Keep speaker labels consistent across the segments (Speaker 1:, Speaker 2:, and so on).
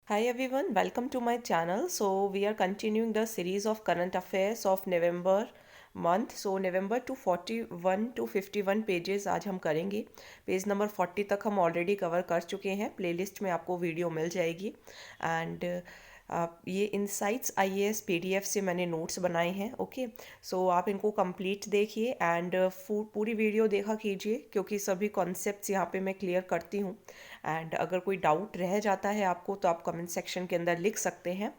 Speaker 1: Hi everyone, welcome to my channel. So we are continuing the series of current affairs of November month. So November to 41 to 51 pages आज हम करेंगे. Page number 40 तक हम already cover कर चुके हैं. Playlist में आपको वीडियो मिल जाएगी. एंड ये इनसाइट्स आईएएस पीडीएफ से मैंने नोट्स बनाए हैं. ओके, सो आप इनको कंप्लीट देखिए एंड पूरी वीडियो देखा कीजिए क्योंकि सभी कॉन्सेप्ट्स यहाँ पे मैं क्लियर करती हूँ. एंड अगर कोई डाउट रह जाता है आपको तो आप कमेंट सेक्शन के अंदर लिख सकते हैं.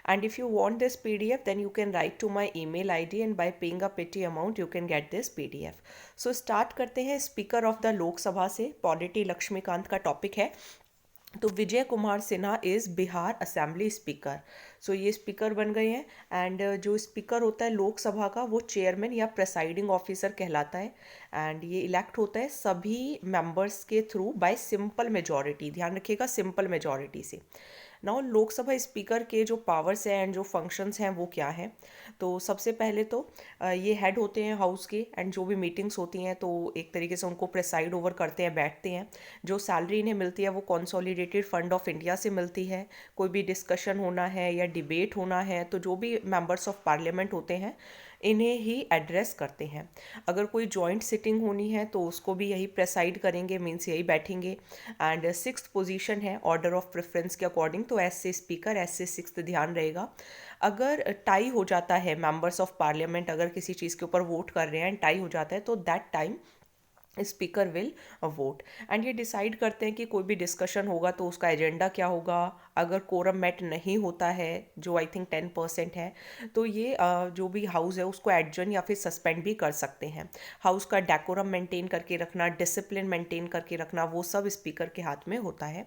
Speaker 1: And if you want this PDF then you can write to my email ID and by paying a petty amount you can get this PDF. So start करते हैं. स्पीकर ऑफ द लोकसभा से polity Laxmikant का topic है. तो Vijay Kumar Sinha is Bihar assembly speaker. So ये speaker बन गए हैं. एंड जो स्पीकर होता है लोकसभा का वो चेयरमैन या प्रेसाइडिंग ऑफिसर कहलाता है. एंड ये इलेक्ट होता है सभी मेंबर्स के थ्रू बाय सिंपल मेजॉरिटी. ध्यान रखिएगा, सिंपल मेजॉरिटी से. नाउ लोकसभा स्पीकर के जो पावर्स हैं एंड जो फंक्शंस हैं वो क्या हैं. तो सबसे पहले तो ये हेड होते हैं हाउस के. एंड जो भी मीटिंग्स होती हैं तो एक तरीके से उनको प्रेसाइड ओवर करते हैं, बैठते हैं. जो सैलरी इन्हें मिलती है वो कंसोलिडेटेड फंड ऑफ इंडिया से मिलती है. कोई भी डिस्कशन होना है या डिबेट होना है तो जो भी मेंबर्स ऑफ पार्लियामेंट होते हैं इन्हें ही एड्रेस करते हैं. अगर कोई जॉइंट सिटिंग होनी है तो उसको भी यही प्रेसाइड करेंगे, मीन्स यही बैठेंगे. एंड सिक्स्थ पोजीशन है ऑर्डर ऑफ प्रेफरेंस के अकॉर्डिंग, तो एस से स्पीकर, एस से सिक्स्थ ध्यान रहेगा. अगर टाई हो जाता है, मेंबर्स ऑफ पार्लियामेंट अगर किसी चीज़ के ऊपर वोट कर रहे हैं एंड टाई हो जाता है तो that time speaker will vote. And ये डिसाइड करते हैं कि कोई भी डिस्कशन होगा तो उसका एजेंडा क्या होगा. अगर कोरम मेट नहीं होता है जो आई थिंक 10% है तो ये जो भी हाउस है उसको एडजर्न या फिर सस्पेंड भी कर सकते हैं. हाउस का डेकोरम मेंटेन करके रखना, डिसिप्लिन मेंटेन करके रखना, वो सब स्पीकर के हाथ में होता है.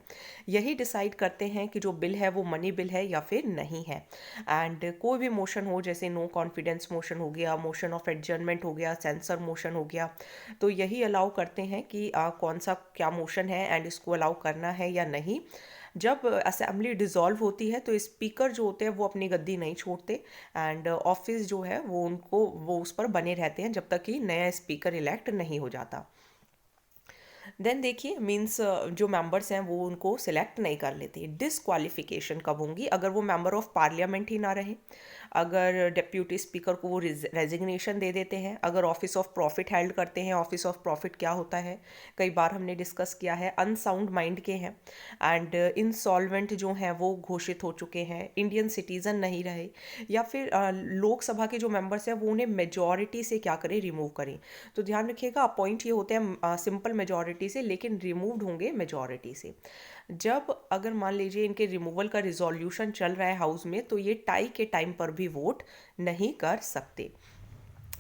Speaker 1: यही डिसाइड करते हैं कि जो बिल है वो मनी बिल है या फिर नहीं है. एंड कोई भी मोशन हो, जैसे नो कॉन्फिडेंस मोशन हो गया, मोशन ऑफ एडजर्नमेंट हो गया, सेंसर मोशन हो गया, तो यही अलाउ करते हैं कि कौन सा क्या मोशन है एंड इसको अलाउ करना है या नहीं. जब असेंबली डिसॉल्व होती है तो स्पीकर जो होते हैं वो अपनी गद्दी नहीं छोड़ते. एंड ऑफिस जो है वो उस पर बने रहते हैं जब तक कि नया स्पीकर इलेक्ट नहीं हो जाता. देन देखिए, मीन्स जो मेंबर्स हैं वो उनको सिलेक्ट नहीं कर लेते. डिसक्वालिफिकेशन कब होंगी? अगर वो मेंबर ऑफ पार्लियामेंट ही ना रहे, अगर डिप्यूटी स्पीकर को वो रेजिग्नेशन दे देते हैं, अगर ऑफिस ऑफ प्रॉफिट हेल्ड करते हैं. ऑफिस ऑफ प्रॉफिट क्या होता है, कई बार हमने डिस्कस किया है, अनसाउंड माइंड के हैं. एंड इंसॉल्वेंट जो हैं वो घोषित हो चुके हैं, इंडियन सिटीज़न नहीं रहे, या फिर लोकसभा के जो मेंबर्स हैं वो उन्हें मेजॉरिटी से क्या करें, रिमूव करें. तो ध्यान रखिएगा, अपॉइंट ये होते हैं सिंपल मेजॉरिटी से लेकिन रिमूव्ड होंगे मेजॉरिटी से. जब अगर मान लीजिए इनके रिमूवल का रिजोल्यूशन चल रहा है हाउस में तो ये टाई के टाइम पर भी वोट नहीं कर सकते.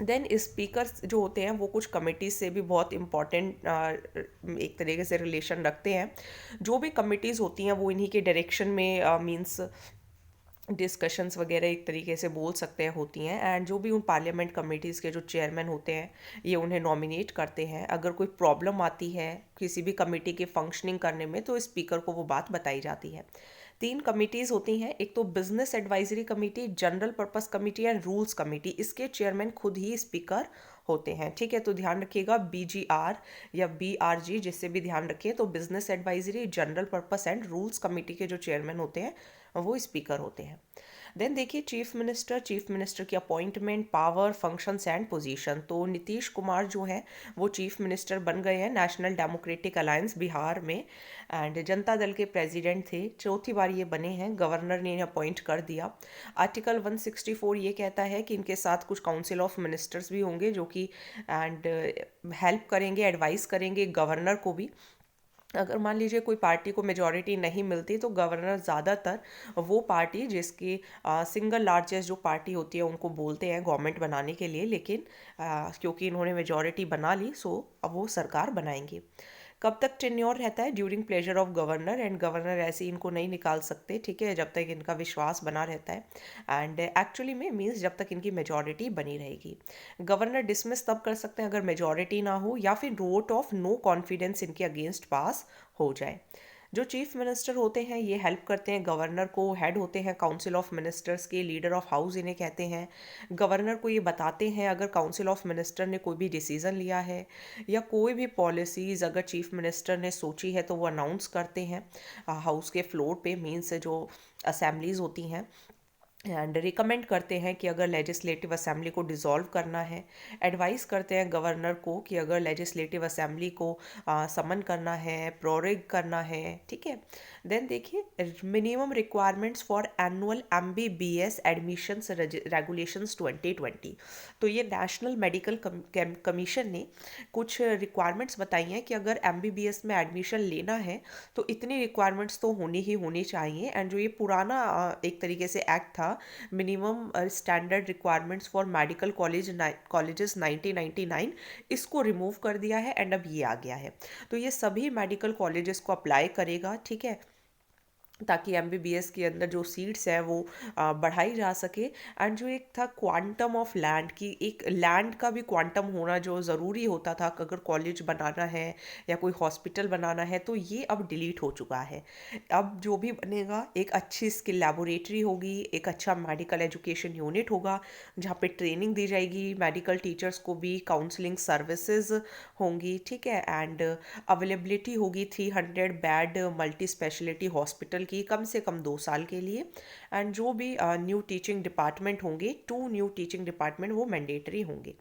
Speaker 1: देन स्पीकर्स जो होते हैं वो कुछ कमिटीज़ से भी बहुत इम्पॉर्टेंट एक तरीके से रिलेशन रखते हैं. जो भी कमिटीज़ होती हैं वो इन्हीं के डायरेक्शन में मींस डिस्कशंस वगैरह एक तरीके से बोल सकते हैं होती हैं. एंड जो भी उन पार्लियामेंट कमेटीज़ के जो चेयरमैन होते हैं ये उन्हें नॉमिनेट करते हैं. अगर कोई प्रॉब्लम आती है किसी भी कमेटी के फंक्शनिंग करने में तो स्पीकर को वो बात बताई जाती है. तीन कमिटीज़ होती हैं. एक तो business advisory committee, general purpose committee and rules committee. इसके चेयरमैन खुद ही स्पीकर होते हैं. ठीक है, तो ध्यान रखिएगा, बीजीआर या बीआरजी जिससे भी ध्यान रखिए. तो business advisory, general purpose and rules committee के जो चेयरमैन होते हैं वो स्पीकर होते हैं. देन देखिए चीफ मिनिस्टर की appointment, power, functions and position. तो नीतीश कुमार जो है वो चीफ मिनिस्टर बन गए हैं नेशनल डेमोक्रेटिक अलायंस बिहार में. एंड जनता दल के प्रेसिडेंट थे, चौथी बार ये बने हैं. गवर्नर ने इन्हें अपॉइंट कर दिया. आर्टिकल 164 ये कहता है कि इनके साथ कुछ काउंसिल ऑफ मिनिस्टर्स भी होंगे जो कि एंड हेल्प करेंगे, एडवाइस करेंगे गवर्नर को भी. अगर मान लीजिए कोई पार्टी को मेजॉरिटी नहीं मिलती तो गवर्नर ज़्यादातर वो पार्टी जिसकी सिंगल लार्जेस्ट जो पार्टी होती है उनको बोलते हैं गवर्नमेंट बनाने के लिए. लेकिन क्योंकि इन्होंने मेजॉरिटी बना ली सो अब वो सरकार बनाएंगे. कब तक टेन्योर रहता है? During pleasure of governor. And governor ऐसे ही इनको नहीं निकाल सकते, ठीक है, जब तक इनका विश्वास बना रहता है. एंड एक्चुअली में मीन्स जब तक इनकी मेजॉरिटी बनी रहेगी. गवर्नर डिसमिस तब कर सकते हैं अगर मेजॉरिटी ना हो या फिर वोट ऑफ नो कॉन्फिडेंस इनके अगेंस्ट पास हो जाए. जो चीफ मिनिस्टर होते हैं ये हेल्प करते हैं गवर्नर को, हेड होते हैं काउंसिल ऑफ मिनिस्टर्स के, लीडर ऑफ हाउस इन्हें कहते हैं। गवर्नर को ये बताते हैं अगर काउंसिल ऑफ मिनिस्टर ने कोई भी डिसीज़न लिया है या कोई भी पॉलिसीज़ अगर चीफ मिनिस्टर ने सोची है तो वो अनाउंस करते हैं हाउस के फ्लोर पे, मीन्स जो असेंबलीज होती हैं, एंड रिकमेंड करते हैं कि अगर लेजिस्लेटिव असेंबली को डिसॉल्व करना है, एडवाइस करते हैं गवर्नर को कि अगर लेजिस्लेटिव असेंबली को समन करना है, प्रोरेग करना है, ठीक है। देन देखिए minimum requirements for annual MBBS admissions regulations 2020। तो ये नेशनल मेडिकल कमीशन ने कुछ रिक्वायरमेंट्स बताई हैं कि अगर MBBS में एडमिशन लेना है तो इतनी रिक्वायरमेंट्स तो होनी चाहिए। एंड जो ये पुराना एक तरीके से एक्ट था, minimum standard requirements for medical colleges 1999, इसको रिमूव कर दिया है एंड अब ये आ गया है। तो ये सभी मेडिकल कॉलेजेस को अप्लाई करेगा, ठीक है, ताकि MBBS के अंदर जो सीट्स है वो बढ़ाई जा सके। एंड जो एक था क्वांटम ऑफ लैंड की, एक लैंड का भी क्वांटम होना जो ज़रूरी होता था अगर कॉलेज बनाना है या कोई हॉस्पिटल बनाना है, तो ये अब डिलीट हो चुका है। अब जो भी बनेगा एक अच्छी स्किल लेबोरेटरी होगी, एक अच्छा मेडिकल एजुकेशन यूनिट होगा जहाँ पे ट्रेनिंग दी जाएगी मेडिकल टीचर्स को भी, काउंसलिंग सर्विसेज होंगी, ठीक है, एंड अवेलेबिलिटी होगी 300 बेड मल्टी स्पेशलिटी हॉस्पिटल की कम से कम 2 साल के लिए। एंड जो भी न्यू टीचिंग डिपार्टमेंट होंगे, 2 न्यू टीचिंग डिपार्टमेंट वो मैंडेटरी होंगे,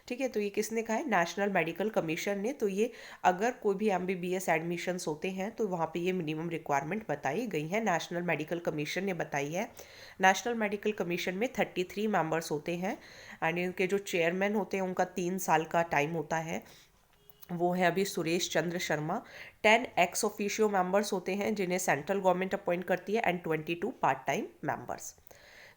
Speaker 1: ठीक है। तो ये किसने कहा है? नेशनल मेडिकल कमीशन ने। तो ये अगर कोई भी MBBS एडमिशन्स होते हैं तो वहाँ पे ये मिनिमम रिक्वायरमेंट बताई गई है, नेशनल मेडिकल कमीशन ने बताई है। नेशनल मेडिकल कमीशन में 33 मेंबर्स होते हैं एंड इनके जो चेयरमैन होते हैं उनका 3 साल का टाइम होता है, वो है अभी Suresh Chandra Sharma. 10 ex officio members होते हैं जिन्हें सेंट्रल गवर्नमेंट अपॉइंट करती है and 22 part time members.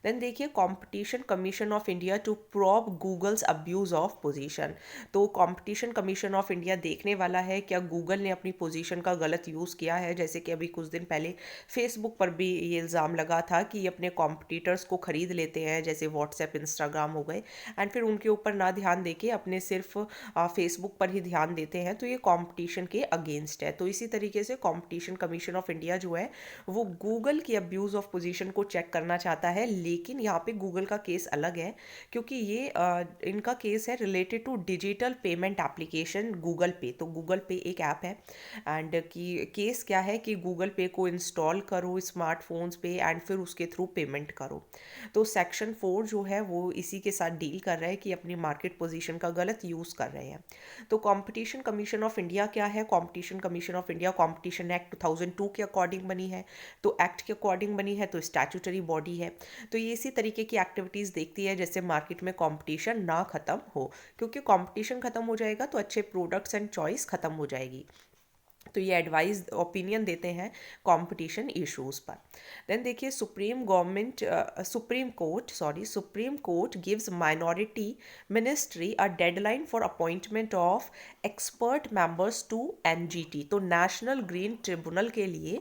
Speaker 1: Then देखिए competition commission of India to probe Google's abuse of position. तो कंपटीशन कमीशन ऑफ इंडिया देखने वाला है क्या गूगल ने अपनी पोजीशन का गलत यूज़ किया है। जैसे कि अभी कुछ दिन पहले फेसबुक पर भी ये इल्ज़ाम लगा था कि ये अपने कॉम्पिटिटर्स को ख़रीद लेते हैं, जैसे व्हाट्सएप इंस्टाग्राम हो गए, एंड फिर उनके ऊपर ना ध्यान देके अपने सिर्फ फेसबुक पर ही ध्यान देते हैं। तो ये कंपटीशन के अगेंस्ट है। तो इसी तरीके से कंपटीशन कमीशन ऑफ इंडिया जो है वो गूगल की अब्यूज़ ऑफ पोजीशन को चेक करना चाहता है। लेकिन यहाँ पे गूगल का केस अलग है क्योंकि ये इनका केस है related to digital payment application Google Pay. तो गूगल पे एक ऐप है एंड की केस क्या है कि गूगल पे को इंस्टॉल करो स्मार्टफोन्स पे एंड फिर उसके थ्रू पेमेंट करो। तो सेक्शन 4 जो है वो इसी के साथ डील कर रहा है कि अपनी मार्केट पोजीशन का गलत यूज़ कर रहे हैं। तो कंपटीशन कमीशन ऑफ इंडिया क्या है? Competition commission of India competition act 2002 के अकॉर्डिंग बनी है। तो एक्ट के अकॉर्डिंग बनी है तो स्टैट्यूटरी बॉडी है। तो ये इसी तरीके की एक्टिविटीज़ देखती है जैसे मार्केट में कंपटीशन ना ख़त्म हो, क्योंकि कंपटीशन ख़त्म हो जाएगा तो अच्छे प्रोडक्ट्स एंड चॉइस ख़त्म हो जाएगी। तो ये एडवाइस ओपिनियन देते हैं कंपटीशन इश्यूज़ पर। देन देखिए Supreme Court gives minority ministry a deadline for appointment of expert members to NGT। तो नेशनल ग्रीन ट्रिब्यूनल के लिए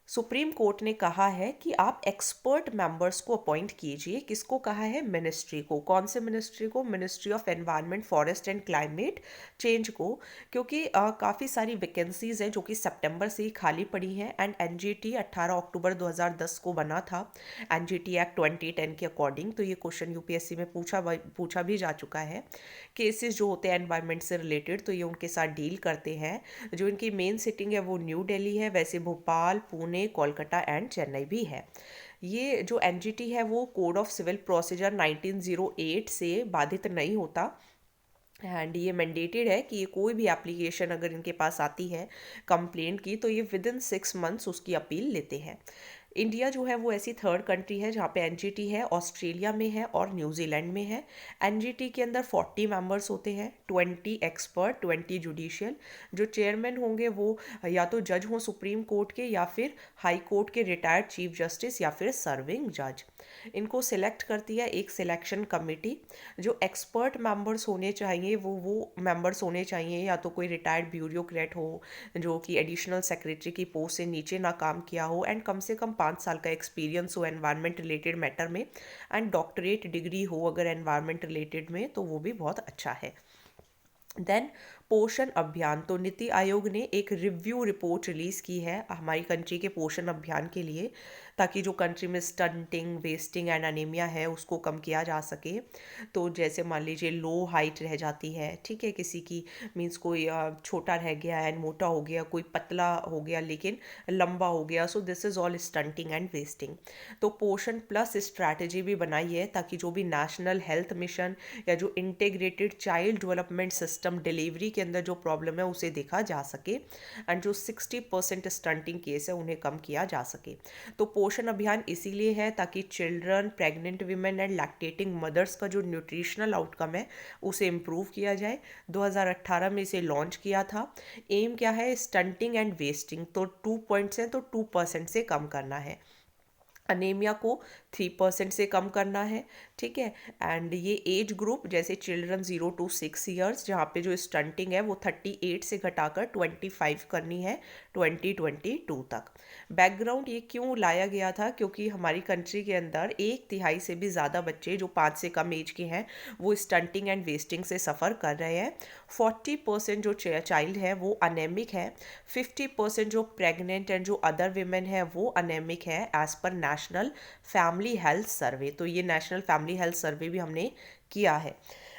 Speaker 1: सुप्रीम कोर्ट ने कहा है कि आप एक्सपर्ट मेंबर्स को अपॉइंट कीजिए। किसको कहा है? मिनिस्ट्री को। कौन से मिनिस्ट्री को? Ministry of environment forest and climate change को, क्योंकि काफ़ी सारी वैकेंसीज हैं जो कि सितंबर से ही खाली पड़ी हैं एंड NGT 18 अक्टूबर 2010 को बना था, NGT एक्ट 2010 के अकॉर्डिंग। तो ये क्वेश्चन UPSC में पूछा भी जा चुका है। केसेस जो होते हैं एनवायरनमेंट से रिलेटेड तो ये उनके साथ डील करते हैं। जो इनकी मेन सिटिंग है वो न्यू दिल्ली है, वैसे भोपाल, पुणे, कोलकाता एंड चेन्नई भी है। ये जो NGT है वो कोड ऑफ सिविल प्रोसीजर 1908 से बाधित नहीं होता एंड ये मैंडेटेड है कि ये कोई भी एप्लीकेशन अगर इनके पास आती है कंप्लेंट की तो ये विद इन 6 मंथ्स उसकी अपील लेते हैं। इंडिया जो है वो ऐसी थर्ड कंट्री है जहाँ पे NGT है, ऑस्ट्रेलिया में है और न्यूजीलैंड में है। NGT के अंदर 40 मेंबर्स होते हैं, 20 एक्सपर्ट, 20 जुडिशियल। जो चेयरमैन होंगे वो या तो जज हों सुप्रीम कोर्ट के या फिर हाई कोर्ट के रिटायर्ड चीफ जस्टिस या फिर सर्विंग जज। इनको सिलेक्ट करती है एक सिलेक्शन कमेटी। जो एक्सपर्ट मेंबर्स होने चाहिए वो मेंबर्स होने चाहिए या तो कोई रिटायर्ड ब्यूरोक्रेट हो जो कि एडिशनल सेक्रेटरी की पोस्ट से नीचे ना काम किया हो एंड कम से कम 5 साल का एक्सपीरियंस हो एनवायरनमेंट रिलेटेड मैटर में एंड डॉक्टरेट डिग्री हो अगर एनवायरनमेंट रिलेटेड में तो वो भी बहुत अच्छा है। देन पोषण अभियान, तो नीति आयोग ने एक रिव्यू रिपोर्ट रिलीज़ की है हमारी कंट्री के पोषण अभियान के लिए, ताकि जो कंट्री में स्टंटिंग, वेस्टिंग एंड अनीमिया है उसको कम किया जा सके। तो जैसे मान लीजिए लो हाइट रह जाती है, ठीक है, किसी की, मीन्स कोई छोटा रह गया एंड मोटा हो गया, कोई पतला हो गया लेकिन लंबा हो गया, so this is all stunting and wasting. तो पोषण प्लस स्ट्रैटेजी भी बनाई है ताकि जो भी नेशनल हेल्थ मिशन या जो integrated child development system delivery के अंदर जो प्रॉब्लम है उसे देखा जा सके एंड जो 60% स्टंटिंग केस है उन्हें कम किया जा सके। तो पोषण अभियान इसीलिए है ताकि children, pregnant women and lactating mothers का जो न्यूट्रिशनल आउटकम है उसे इम्प्रूव किया जाए। 2018 में इसे लॉन्च किया था। एम क्या है, स्टंटिंग एंड वेस्टिंग, तो 2 पॉइंट्स हैं तो 2% से कम करना है। अनेमिया को 3% से कम करना है, ठीक है। एंड ये एज ग्रुप जैसे चिल्ड्रन 0 to 6 ईयर्स, जहाँ पे जो स्टंटिंग है वो 38 से घटाकर 25 करनी है 2022 तक। बैकग्राउंड ये क्यों लाया गया था, क्योंकि हमारी कंट्री के अंदर 1/3 से भी ज़्यादा बच्चे जो 5 से कम एज के हैं वो स्टंटिंग एंड वेस्टिंग से सफ़र कर रहे हैं। 40% जो चाइल्ड है वो अनेमिक है। 50% जो प्रेग्नेंट एंड जो अदर वीमेन है वो अनेमिक है as per national family health survey. तो ये नेशनल फैमिली हेल्थ सर्वे भी हमने किया है।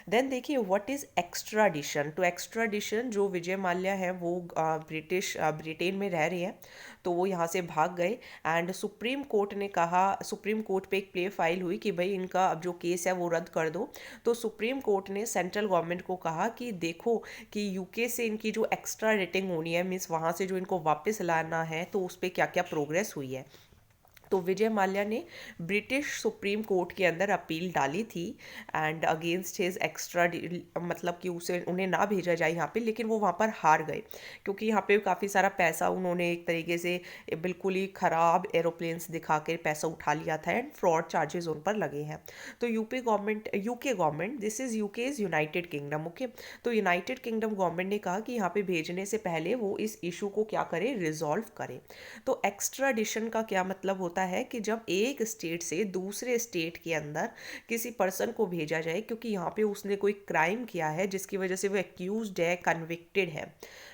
Speaker 1: देन देखिए व्हाट इज़ एक्स्ट्राडिशन। तो एक्स्ट्राडिशन, जो विजय माल्या है वो ब्रिटेन में रह रही है, तो वो यहाँ से भाग गए एंड सुप्रीम कोर्ट ने कहा, सुप्रीम कोर्ट पे एक प्ले फाइल हुई कि भाई इनका अब जो केस है वो रद्द कर दो। तो सुप्रीम कोर्ट ने सेंट्रल गवर्नमेंट को कहा कि देखो कि यूके से इनकी जो एक्स्ट्रा रेटिंग होनी है, मीन्स वहाँ से जो इनको वापस लाना है, तो उस पर क्या क्या प्रोग्रेस हुई है। तो विजय माल्या ने ब्रिटिश सुप्रीम कोर्ट के अंदर अपील डाली थी एंड अगेंस्ट हिज एक्स्ट्रा, मतलब कि उसे उन्हें ना भेजा जाए यहाँ पे, लेकिन वो वहाँ पर हार गए क्योंकि यहाँ पे काफ़ी सारा पैसा उन्होंने एक तरीके से बिल्कुल ही ख़राब एरोप्लेन्स दिखा के पैसा उठा लिया था एंड फ्रॉड चार्जेस उन पर लगे हैं। तो UK government, this is UK is United kingdom, okay. तो यूनाइटेड किंगडम गवर्नमेंट ने कहा कि यहाँ पे भेजने से पहले वो इस इशू को क्या करे, रिजॉल्व करे। तो एक्स्ट्राडिशन का क्या मतलब होता है कि जब एक स्टेट से दूसरे स्टेट के अंदर किसी पर्सन को भेजा जाए क्योंकि यहाँ पे उसने कोई क्राइम किया है जिसकी वजह से वो एक्यूज्ड है, कन्विक्टेड है,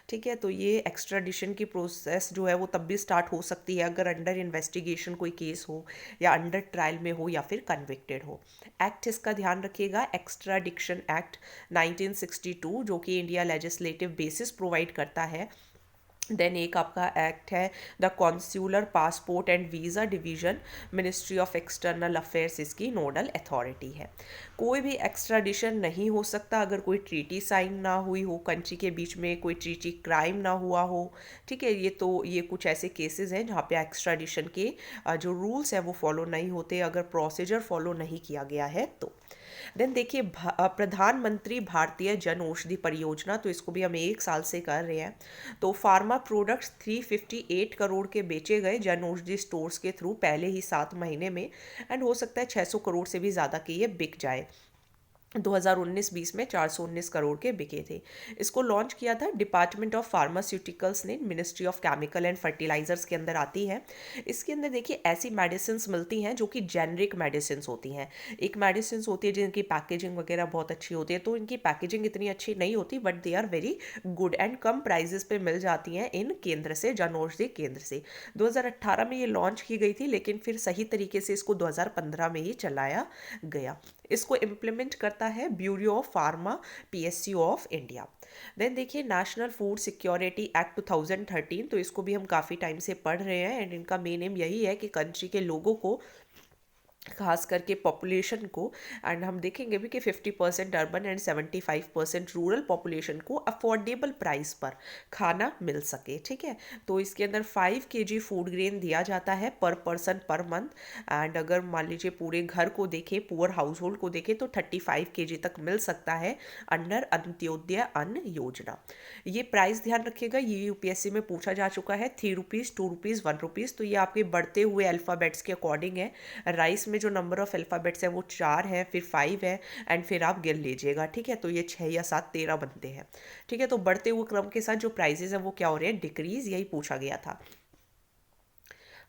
Speaker 1: ठीक है। तो ये एक्स्ट्राडिशन की प्रोसेस जो है वो तब भी स्टार्ट हो सकती है अगर अंडर इन्वेस्टिगेशन कोई केस हो या अंडर ट्रायल में हो या फिर कन्विक्टेड हो। एक्ट इसका ध्यान रखिएगा, एक्स्ट्राडिक्शन एक्ट 1962, जो कि इंडिया लेजिस्लेटिव बेसिस प्रोवाइड करता है। देन एक आपका एक्ट है the consular passport and visa division, ministry of external affairs इसकी नोडल अथॉरिटी है। कोई भी एक्स्ट्राडिशन नहीं हो सकता अगर कोई ट्रीटी साइन ना हुई हो, कंट्री के बीच में कोई ट्रीटी क्राइम ना हुआ हो, ठीक है। ये कुछ ऐसे केसेस हैं जहाँ पे एक्स्ट्राडिशन के जो रूल्स हैं वो फॉलो नहीं होते अगर प्रोसीजर फॉलो नहीं किया गया है तो। देन देखिए प्रधानमंत्री भारतीय जन औषधि परियोजना, तो इसको भी हम 1 साल से कर रहे हैं। तो फार्मा प्रोडक्ट्स 358 करोड़ के बेचे गए जन औषधि स्टोर्स के थ्रू पहले ही 7 महीने में, एंड हो सकता है 600 करोड़ से भी ज़्यादा के ये बिक जाए। 2019-20 में 419 करोड़ के बिके थे। इसको लॉन्च किया था डिपार्टमेंट ऑफ फार्मास्यूटिकल्स ने, ministry of chemical and fertilizers के अंदर आती है। इसके अंदर देखिए ऐसी मेडिसिन मिलती हैं जो कि जेनरिक मेडिसिन होती हैं। एक मेडिसिन होती है जिनकी पैकेजिंग वगैरह बहुत अच्छी होती है, तो इनकी पैकेजिंग इतनी अच्छी नहीं होती but they are very good and कम प्राइजेस पे मिल जाती हैं इन केंद्र से, जन औषधि केंद्र से। 2018 में ये लॉन्च की गई थी लेकिन फिर सही तरीके से इसको 2015 में ही चलाया गया। इसको इम्प्लीमेंट करता है bureau of pharma, PSU of India. Then देखिए नेशनल फूड सिक्योरिटी एक्ट 2013, तो इसको भी हम काफ़ी टाइम से पढ़ रहे हैं एंड इनका मेन एम यही है कि कंट्री के लोगों को, खास करके पॉपुलेशन को, एंड हम देखेंगे भी कि 50% अर्बन एंड 75% रूरल पॉपुलेशन को अफोर्डेबल प्राइस पर खाना मिल सके, ठीक है। तो इसके अंदर 5 kg फूड ग्रेन दिया जाता है पर पर्सन पर मंथ, एंड अगर मान लीजिए पूरे घर को देखें, पुअर हाउस होल्ड को देखें तो 35 kg तक मिल सकता है अंडर अंत्योदय अन्न योजना। ये प्राइस ध्यान रखिएगा, ये यूपीएससी में पूछा जा चुका है, 3 रुपीज़, 2 रुपीज़, 1 रुपीज़। तो ये आपके बढ़ते हुए अल्फ़ाबेट्स के अकॉर्डिंग है। राइस में जो नंबर ऑफ अल्फ़ाबेट्स है वो 4 है, फिर 5 है एंड फिर आप गिन लीजिएगा, ठीक है। तो ये 6 या 7, 13 बनते हैं, ठीक है। तो बढ़ते हुए क्रम के साथ जो प्राइजेस हैं वो क्या हो रहे हैं, डिक्रीज, यही पूछा गया था।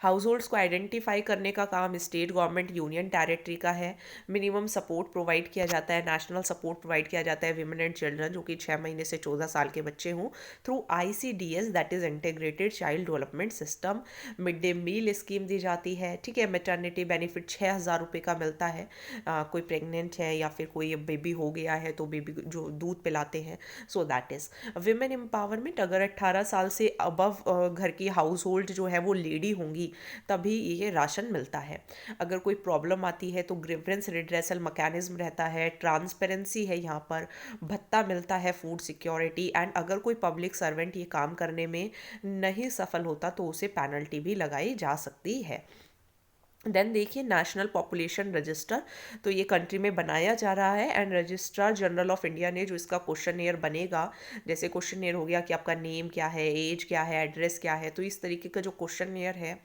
Speaker 1: हाउस होल्ड्स को आइडेंटिफाई करने का काम स्टेट गवर्नमेंट यूनियन टेरिटरी का है। मिनिमम सपोर्ट प्रोवाइड किया जाता है, नेशनल सपोर्ट प्रोवाइड किया जाता है विमेन एंड चिल्ड्रन जो कि 6 महीने से 14 साल के बच्चे हों, through ICDS that is integrated child development system. Mid day meal scheme दी जाती है, ठीक है। मैटरनिटी बेनिफिट 6,000 रुपये का मिलता है। कोई प्रेग्नेंट है या फिर कोई बेबी हो गया है तो बेबी जो दूध पिलाते हैं, so that is women empowerment. अगर 18 साल से अबव घर की हाउस होल्ड जो है वो लेडी होंगी तभी ये राशन मिलता है। अगर कोई प्रॉब्लम आती है तो ग्रीवेंस रिड्रेसल मैकेनिज्म रहता है, ट्रांसपेरेंसी है यहाँ पर, भत्ता मिलता है, फूड सिक्योरिटी, एंड अगर कोई पब्लिक सर्वेंट ये काम करने में नहीं सफल होता तो उसे पेनल्टी भी लगाई जा सकती है। देन देखिए नेशनल पॉपुलेशन रजिस्टर, तो ये कंट्री में बनाया जा रहा है and registrar general of India ने जो इसका क्वेश्चनेयर बनेगा, जैसे क्वेश्चनेयर हो गया कि आपका नेम क्या है, एज क्या है, एड्रेस क्या है, तो इस तरीके का जो क्वेश्चनेयर है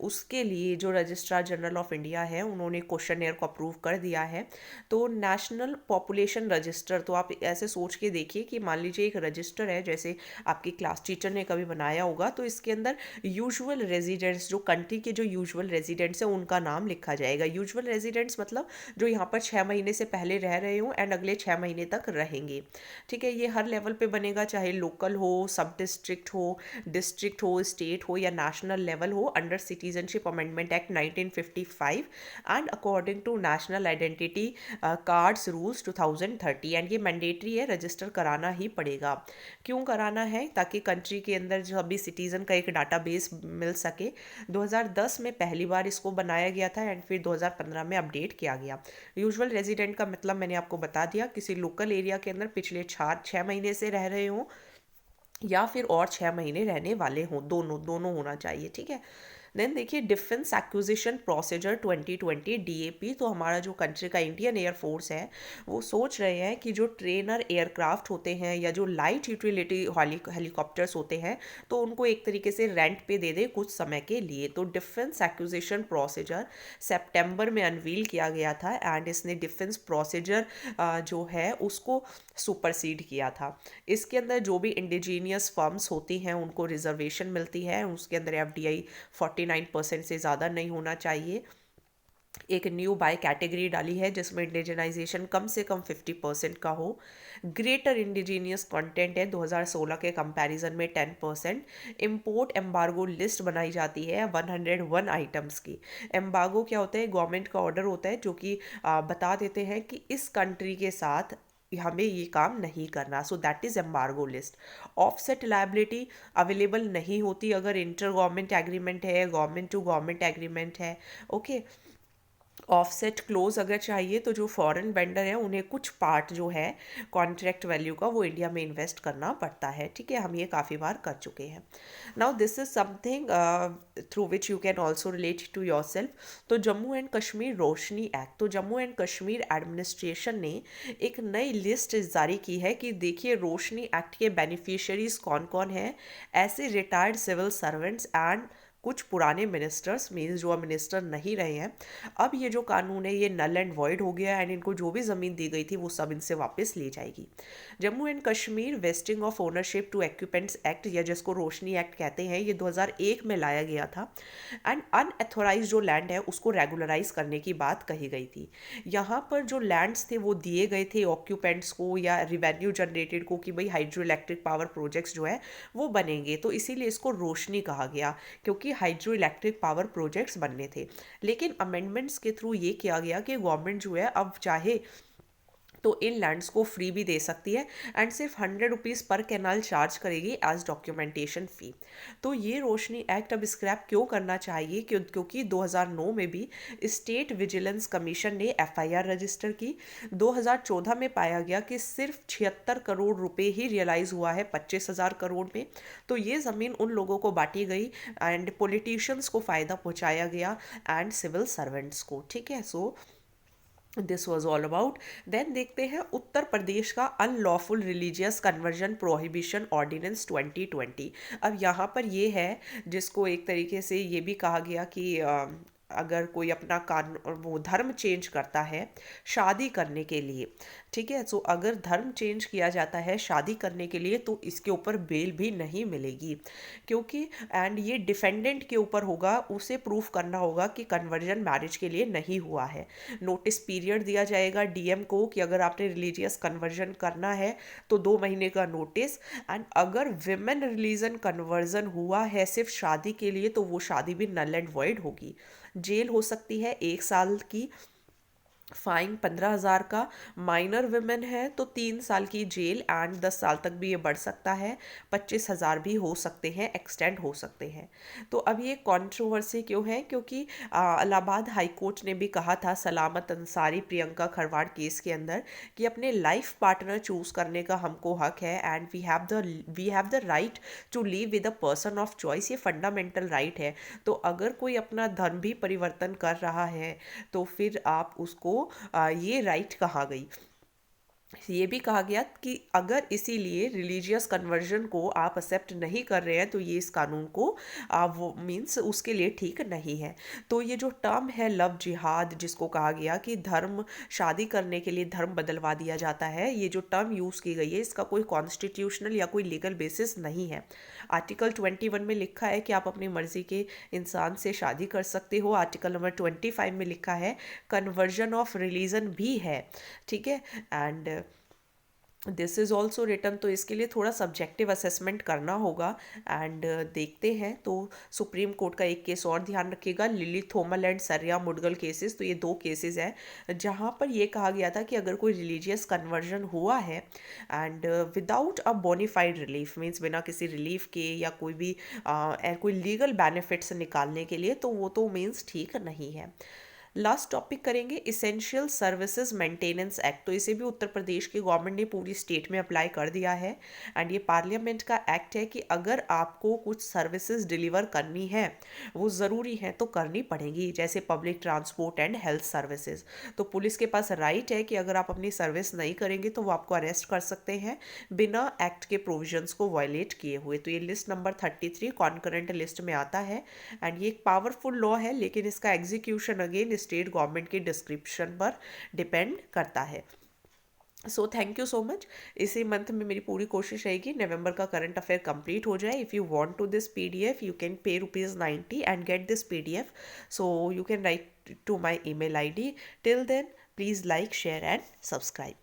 Speaker 1: उसके लिए जो रजिस्ट्रार जनरल ऑफ इंडिया है उन्होंने क्वेश्चनेयर को अप्रूव कर दिया है। तो नेशनल पॉपुलेशन रजिस्टर, तो आप ऐसे सोच के देखिए कि मान लीजिए एक रजिस्टर है, जैसे आपकी क्लास टीचर ने कभी बनाया होगा, तो इसके अंदर यूजुअल रेजिडेंट्स, जो कंट्री के जो यूजुअल रेजिडेंट्स हैं उनका नाम लिखा जाएगा। यूजुअल रेजिडेंट्स मतलब जो यहाँ पर 6 महीने से पहले रह रहे हो एंड अगले 6 महीने तक रहेंगे, ठीक है। ये हर लेवल पे बनेगा, चाहे लोकल हो, सब डिस्ट्रिक्ट हो, स्टेट हो या नेशनल लेवल हो, under citizenship amendment act 1955 and according to national identity cards rules 2030। And ये मैंडेटरी है, रजिस्टर कराना ही पड़ेगा। क्यों कराना है? ताकि कंट्री के अंदर जो अभी सिटीजन का एक डाटाबेस मिल सके। 2010 में पहली बार इसको बनाया गया था एंड फिर 2015 में अपडेट किया गया। यूजुअल रेजिडेंट का मतलब मैंने आपको बता दिया, किसी लोकल एरिया के अंदर पिछले 6 महीने से रह रहे हों या फिर और 6 महीने रहने वाले हों, दोनों दोनों होना चाहिए, ठीक है। देन देखिए डिफेंस एक्विजिशन प्रोसीजर 2020 DAP, तो हमारा जो कंट्री का इंडियन एयरफोर्स है वो सोच रहे हैं कि जो ट्रेनर एयरक्राफ्ट होते हैं या जो लाइट यूटिलिटी हेलीकॉप्टर्स होते हैं तो उनको एक तरीके से रेंट पे दे दे कुछ समय के लिए। तो डिफेंस एक्विजिशन प्रोसीजर सितंबर में अनवील किया गया था एंड इसने डिफेंस प्रोसीजर जो है उसको सुपरसीड किया था। इसके अंदर जो भी इंडिजीनियस फर्म्स होती हैं उनको रिजर्वेशन मिलती है, उसके अंदर FDI 49% से ज़्यादा नहीं होना चाहिए। एक न्यू बाय कैटेगरी डाली है जिसमें इंडिजिनाइजेशन कम से कम 50% का हो। ग्रेटर इंडिजीनियस कंटेंट है 2016 के कंपैरिजन में 10%। इम्पोर्ट एम्बार्गो लिस्ट बनाई जाती है 101 आइटम्स की। एम्बार्गो क्या होता है? गवर्नमेंट का ऑर्डर होता है जो कि बता देते हैं कि इस कंट्री के साथ हमें ये काम नहीं करना, so that is embargo list. Offset liability available नहीं होती अगर इंटर गवर्नमेंट एग्रीमेंट है, गवर्नमेंट टू गवर्नमेंट एग्रीमेंट है, ओके। ऑफसेट क्लोज अगर चाहिए तो जो फॉरेन वेंडर है उन्हें कुछ पार्ट जो है कॉन्ट्रैक्ट वैल्यू का वो इंडिया में इन्वेस्ट करना पड़ता है, ठीक है। हम ये काफ़ी बार कर चुके हैं। Now this is something through which you can also relate to yourself. तो जम्मू एंड कश्मीर रोशनी एक्ट, तो जम्मू एंड कश्मीर एडमिनिस्ट्रेशन ने एक नई लिस्ट जारी की है कि देखिए रोशनी एक्ट के बेनिफिशियरीज कौन कौन हैं। ऐसे रिटायर्ड सिविल सर्वेंट्स एंड कुछ पुराने मिनिस्टर्स, मीन्स जो अब मिनिस्टर नहीं रहे हैं। अब ये जो कानून है ये नल एंड वॉइड हो गया एंड इनको जो भी ज़मीन दी गई थी वो सब इनसे वापस ली जाएगी। Jammu and Kashmir vesting of ownership to occupants act या जिसको रोशनी एक्ट कहते हैं, ये 2001 में लाया गया था एंड अनएथोराइज जो लैंड है उसको रेगुलराइज करने की बात कही गई थी। यहाँ पर जो लैंड्स थे वो दिए गए थे ऑक्यूपेंट्स को या रिवेन्यू जनरेटेड को कि भाई हाइड्रो इलेक्ट्रिक पावर प्रोजेक्ट्स जो है वो बनेंगे, तो इसीलिए इसको रोशनी कहा गया क्योंकि हाइड्रो इलेक्ट्रिक पावर प्रोजेक्ट्स बनने थे। लेकिन अमेंडमेंट्स के थ्रू ये किया गया कि गवर्नमेंट जो है अब चाहे तो इन लैंड्स को फ्री भी दे सकती है एंड सिर्फ 100 रुपीज़ पर कैनाल चार्ज करेगी एज डॉक्यूमेंटेशन फ़ी। तो ये रोशनी एक्ट अब स्क्रैप क्यों करना चाहिए? क्योंकि 2009 में भी स्टेट विजिलेंस कमीशन ने FIR रजिस्टर की। 2014 में पाया गया कि सिर्फ 76 करोड़ रुपए ही रियलाइज़ हुआ है 25,000 करोड़ में। तो ये ज़मीन उन लोगों को बांटी गई एंड पॉलिटिशियंस को फ़ायदा पहुँचाया गया एंड सिविल सर्वेंट्स को, ठीक है। So this was all about. Then देखते हैं उत्तर प्रदेश का unlawful religious conversion prohibition ordinance 2020। अब यहाँ पर ये है जिसको एक तरीके से ये भी कहा गया कि अगर कोई अपना वो धर्म चेंज करता है शादी करने के लिए, ठीक है, सो अगर धर्म चेंज किया जाता है शादी करने के लिए तो इसके ऊपर बेल भी नहीं मिलेगी, क्योंकि एंड ये डिफेंडेंट के ऊपर होगा, उसे प्रूफ करना होगा कि कन्वर्जन मैरिज के लिए नहीं हुआ है। नोटिस पीरियड दिया जाएगा डीएम को कि अगर आपने रिलीजियस कन्वर्जन करना है तो 2 महीने का नोटिस। एंड अगर विमेन रिलीजन कन्वर्जन हुआ है सिर्फ शादी के लिए तो वो शादी भी नल एंड वॉइड होगी। जेल हो सकती है 1 साल की, फाइन 15,000 का, माइनर विमेन है तो 3 साल की जेल एंड 10 साल तक भी ये बढ़ सकता है, 25,000 भी हो सकते हैं, एक्सटेंड हो सकते हैं। तो अब ये कंट्रोवर्सी क्यों है, क्योंकि इलाहाबाद हाई कोर्ट ने भी कहा था सलामत अंसारी प्रियंका खरवाड़ केस के अंदर कि अपने लाइफ पार्टनर चूज करने का हमको हक है and we have the right to live with a person of choice. ये फंडामेंटल राइट है। तो अगर कोई अपना धर्म भी परिवर्तन कर रहा है तो फिर आप उसको ये राइट कहा गई। ये भी कहा गया कि अगर इसीलिए रिलीजियस कन्वर्जन को आप एक्सेप्ट नहीं कर रहे हैं तो ये इस कानून को वो मीन्स उसके लिए ठीक नहीं है। तो ये जो टर्म है लव जिहाद, जिसको कहा गया कि धर्म शादी करने के लिए धर्म बदलवा दिया जाता है, ये जो टर्म यूज़ की गई है इसका कोई कॉन्स्टिट्यूशनल या कोई लीगल बेसिस नहीं है। आर्टिकल 21 में लिखा है कि आप अपनी मर्जी के इंसान से शादी कर सकते हो। आर्टिकल नंबर 25 में लिखा है कन्वर्जन ऑफ रिलीजन भी है, ठीक है। And this is also written, तो इसके लिए थोड़ा सब्जेक्टिव असेसमेंट करना होगा। एंड देखते हैं। तो सुप्रीम कोर्ट का एक केस और ध्यान रखिएगा, लिली थोमल एंड सरिया मुडगल केसेस। तो ये 2 केसेस हैं जहाँ पर ये कहा गया था कि अगर कोई रिलीजियस कन्वर्जन हुआ है and without a bona fide relief, means बिना किसी रिलीफ के या कोई भी कोई लीगल बेनिफिट्स निकालने के लिए, तो वो तो मीन्स ठीक नहीं है। लास्ट टॉपिक करेंगे इसेंशियल सर्विसेज मेंटेनेंस एक्ट। तो इसे भी उत्तर प्रदेश की गवर्नमेंट ने पूरी स्टेट में अप्लाई कर दिया है। एंड ये पार्लियामेंट का एक्ट है कि अगर आपको कुछ सर्विसेज डिलीवर करनी है, वो ज़रूरी है तो करनी पड़ेगी, जैसे public transport and health services. तो पुलिस के पास राइट है कि अगर आप अपनी सर्विस नहीं करेंगे तो वो आपको अरेस्ट कर सकते हैं बिना एक्ट के प्रोविजंस को वायलेट किए हुए। तो ये लिस्ट नंबर 33 कॉन्करेंट लिस्ट में आता है। एंड ये एक पावरफुल लॉ है, लेकिन इसका एग्जीक्यूशन अगेन स्टेट गवर्नमेंट के डिस्क्रिप्शन पर डिपेंड करता है। So thank you so much. इसी मंथ में मेरी पूरी कोशिश रहेगी नवंबर का करंट अफेयर कंप्लीट हो जाए। If you want to this PDF you can pay ₹90 and get this PDF. So you can write to my email ID. Till then please like share and subscribe.